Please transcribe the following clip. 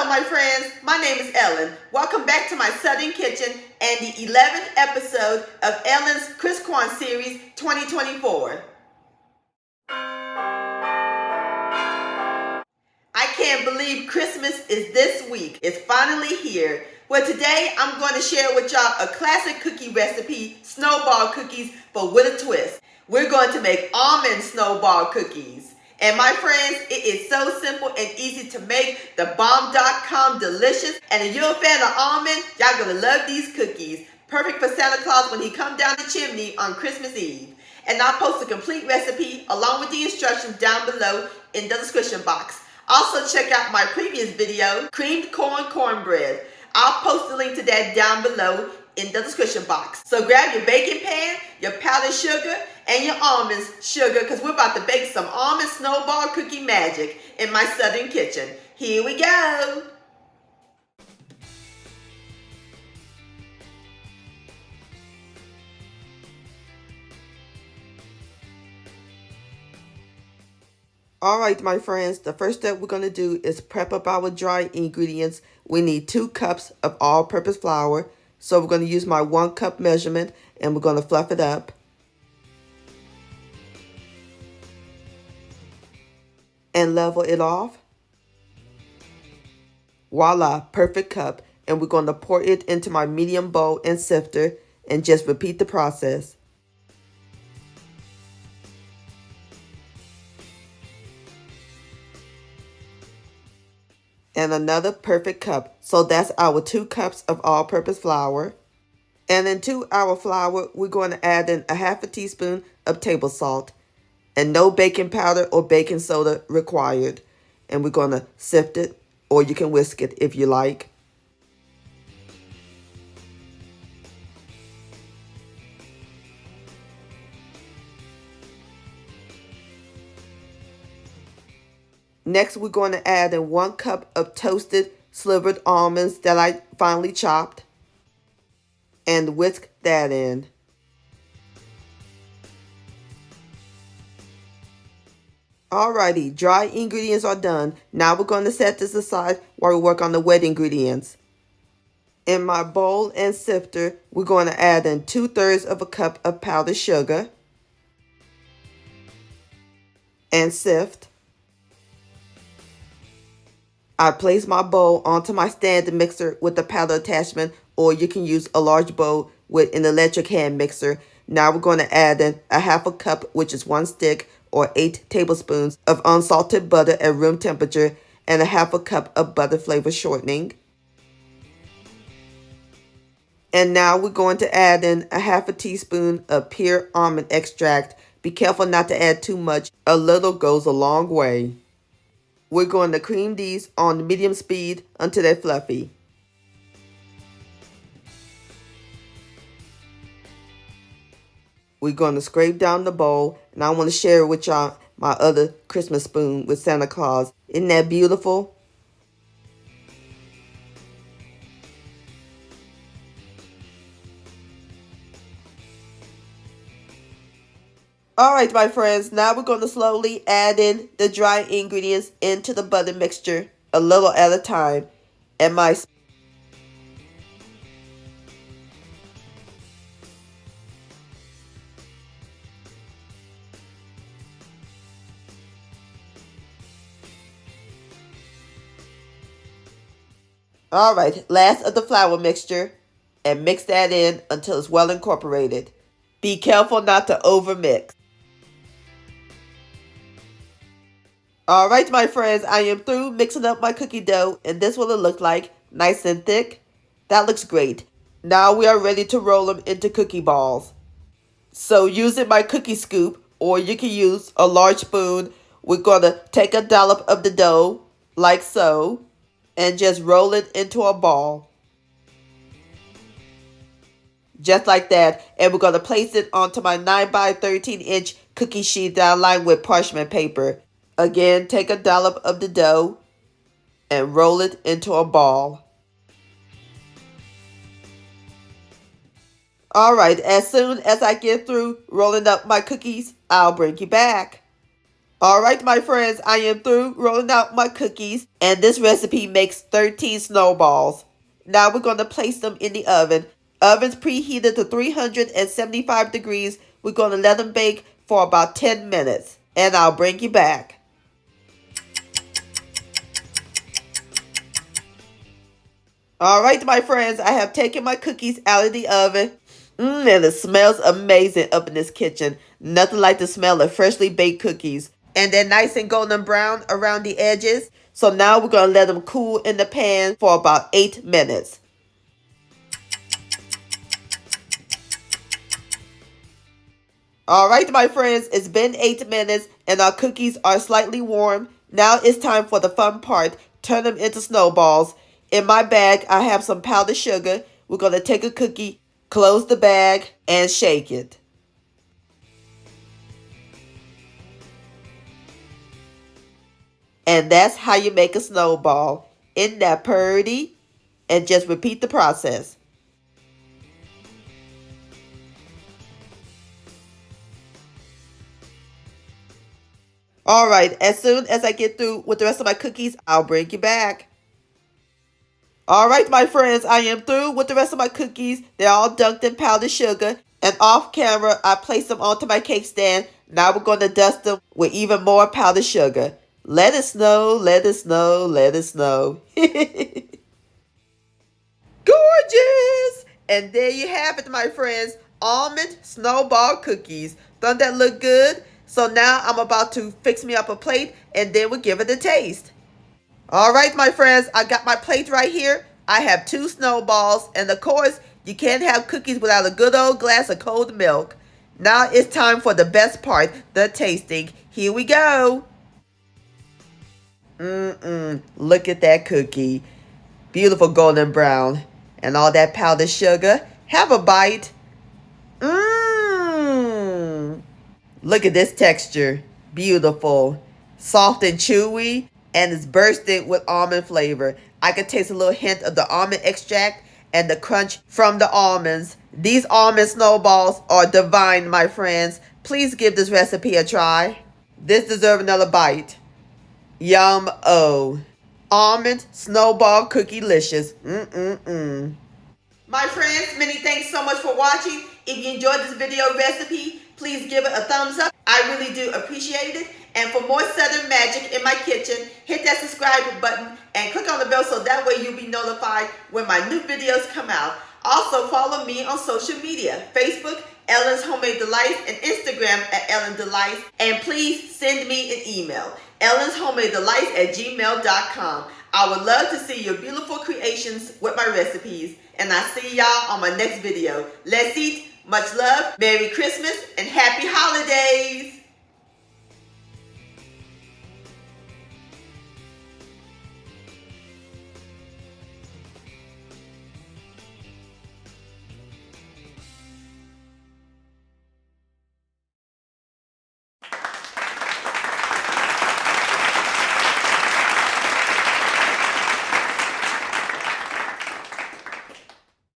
my friends, my name is Ellen. Welcome back to my Southern Kitchen and the 11th episode of Ellen's ChristKwan Series 2024. I can't believe Christmas is this week. It's finally here. Well, today I'm going to share with y'all a classic cookie recipe, snowball cookies, but with a twist. We're going to make almond snowball cookies. And my friends, it is so simple and easy to make. The bomb.com delicious. And if you're a fan of almond, y'all gonna love these cookies. Perfect for Santa Claus when he comes down the chimney on Christmas Eve. And I'll post a complete recipe along with the instructions down below in the description box. Also check out my previous video, creamed cornbread. I'll post the link to that down below in the description box. So grab your baking pan, your powdered sugar, and your almonds sugar, because we're about to bake some almond snowball cookie magic in my Southern kitchen. Here we go. Alright my friends, the first step we're going to do is prep up our dry ingredients. We need 2 cups of all-purpose flour. So we're going to use my 1 cup measurement and we're going to fluff it up. And level it off. Voila, perfect cup. And we're going to pour it into my medium bowl and sifter and just repeat the process. And another perfect cup. So that's our 2 cups of all-purpose flour. And into our flour, we're going to add in a half a teaspoon of table salt. And no baking powder or baking soda required. And we're going to sift it, or you can whisk it if you like. Next, we're going to add in 1 cup of toasted slivered almonds that I finely chopped. And whisk that in. Alrighty, dry ingredients are done. Now we're going to set this aside while we work on the wet ingredients. In my bowl and sifter, we're going to add in 2/3 of a cup of powdered sugar. And sift. I place my bowl onto my standard mixer with the powder attachment, or you can use a large bowl with an electric hand mixer. Now we're going to add in a half a cup, which is 1 stick, or 8 tablespoons of unsalted butter at room temperature, and a half a cup of butter flavor shortening. And now we're going to add in a half a teaspoon of pure almond extract. Be careful not to add too much. A little goes a long way. We're going to cream these on medium speed until they're fluffy. We're going to scrape down the bowl, and I want to share with y'all my other Christmas spoon with Santa Claus. Isn't that beautiful? Alright my friends, now we're going to slowly add in the dry ingredients into the butter mixture, a little at a time. And my Alright, last of the flour mixture, and mix that in until it's well incorporated. Be careful not to overmix. Alright my friends, I am through mixing up my cookie dough, and this is what it looks like, nice and thick. That looks great. Now we are ready to roll them into cookie balls. So using my cookie scoop, or you can use a large spoon, we're going to take a dollop of the dough, like so, and just roll it into a ball. Just like that. And we're going to place it onto my 9 by 13 inch cookie sheet that I lined with parchment paper. Again, take a dollop of the dough and roll it into a ball. Alright, as soon as I get through rolling up my cookies, I'll bring you back. Alright, my friends, I am through rolling out my cookies, and this recipe makes 13 snowballs. Now we're going to place them in the oven. Oven's preheated to 375 degrees. We're going to let them bake for about 10 minutes, and I'll bring you back. Alright, my friends, I have taken my cookies out of the oven. And it smells amazing up in this kitchen. Nothing like the smell of freshly baked cookies. And they're nice and golden brown around the edges. So now we're going to let them cool in the pan for about 8 minutes. Alright, my friends, it's been 8 minutes and our cookies are slightly warm. Now it's time for the fun part. Turn them into snowballs. In my bag, I have some powdered sugar. We're going to take a cookie, close the bag, and shake it. And that's how you make a snowball. Isn't that pretty? And just repeat the process. Alright, as soon as I get through with the rest of my cookies, I'll bring you back. Alright, my friends, I am through with the rest of my cookies. They're all dunked in powdered sugar. And off camera, I placed them onto my cake stand. Now we're going to dust them with even more powdered sugar. Let it snow, let it snow, let it snow. Gorgeous! And there you have it, my friends. Almond Snowball Cookies. Don't that look good? So now I'm about to fix me up a plate and then we'll give it a taste. Alright, my friends, I got my plate right here. I have 2 snowballs, and of course, you can't have cookies without a good old glass of cold milk. Now it's time for the best part, the tasting. Here we go. Look at that cookie. Beautiful golden brown. And all that powdered sugar. Have a bite. Look at this texture. Beautiful. Soft and chewy. And it's bursting with almond flavor. I can taste a little hint of the almond extract and the crunch from the almonds. These almond snowballs are divine, my friends. Please give this recipe a try. This deserves another bite. Yum-o. Almond Snowball Cookie-licious. My friends, many thanks so much for watching. If you enjoyed this video recipe, please give it a thumbs up. I really do appreciate it. And for more Southern magic in my kitchen, hit that subscribe button and click on the bell so that way you'll be notified when my new videos come out. Also, follow me on social media, Facebook, Ellen's Homemade Delights, and Instagram at Ellen Delights. And please send me an email, ellenshomemadedelights@gmail.com. I would love to see your beautiful creations with my recipes. And I'll see y'all on my next video. Let's eat. Much love. Merry Christmas and Happy Holidays.